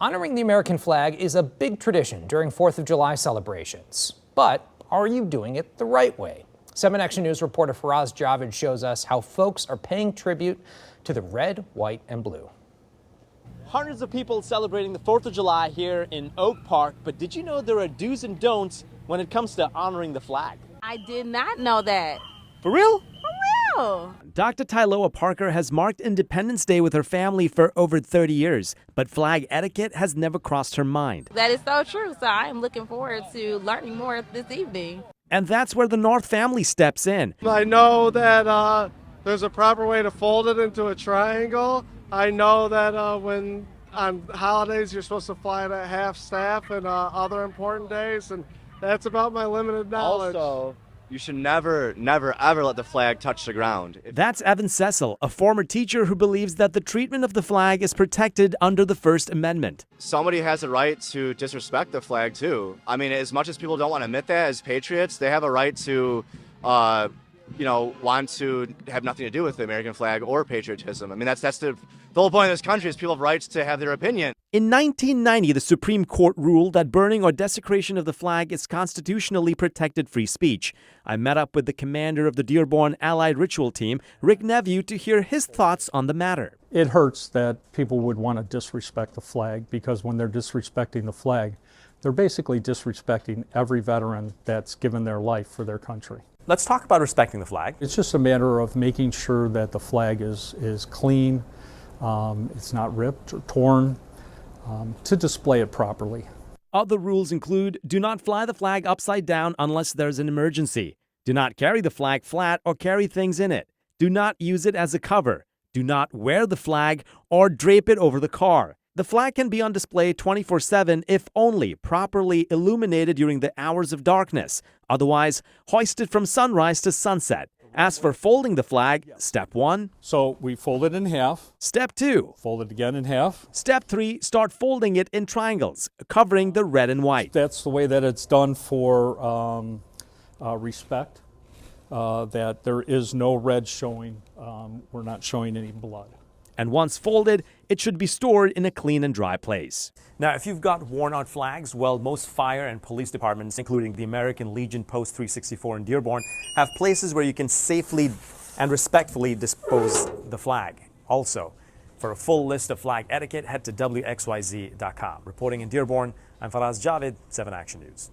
Honoring the American flag is a big tradition during 4th of July celebrations. But are you doing it the right way? 7 Action News reporter Faraz Javed shows us how folks are paying tribute to the red, white, and blue. Hundreds of people celebrating the 4th of July here in Oak Park, but did you know there are do's and don'ts when it comes to honoring the flag? I did not know that. For real? For real? Dr. Tyloa Parker has marked Independence Day with her family for over 30 years, but flag etiquette has never crossed her mind. That is so true, so I am looking forward to learning more this evening. And that's where the North family steps in. I know that there's a proper way to fold it into a triangle. I know that when on holidays you're supposed to fly it at half staff and other important days, and that's about my limited knowledge. Also, you should never, ever let the flag touch the ground. That's Evan Cecil, a former teacher who believes that the treatment of the flag is protected under the First Amendment. Somebody has a right to disrespect the flag too. I mean, as much as people don't want to admit that as patriots, they have a right to want to have nothing to do with the American flag or patriotism. I mean, that's the whole point of this country is people have rights to have their opinion. In 1990, the Supreme Court ruled that burning or desecration of the flag is constitutionally protected free speech. I met up with the commander of the Dearborn Allied Ritual Team, Rick Neveu, to hear his thoughts on the matter. It hurts that people would want to disrespect the flag, because when they're disrespecting the flag, they're basically disrespecting every veteran that's given their life for their country. Let's talk about respecting the flag. It's just a matter of making sure that the flag is clean, it's not ripped or torn, to display it properly. Other rules include: do not fly the flag upside down unless there's an emergency. Do not carry the flag flat or carry things in it. Do not use it as a cover. Do not wear the flag or drape it over the car. The flag can be on display 24/7 if only properly illuminated during the hours of darkness. Otherwise, hoist it from sunrise to sunset. As for folding the flag, step 1. So we fold it in half. Step 2. Fold it again in half. Step 3. Start folding it in triangles, covering the red and white. That's the way that it's done for respect, that there is no red showing. We're not showing any blood. And once folded, it should be stored in a clean and dry place. Now, if you've got worn out flags, well, most fire and police departments, including the American Legion Post 364 in Dearborn, have places where you can safely and respectfully dispose the flag. Also, for a full list of flag etiquette, head to WXYZ.com. Reporting in Dearborn, I'm Faraz Javed, 7 Action News.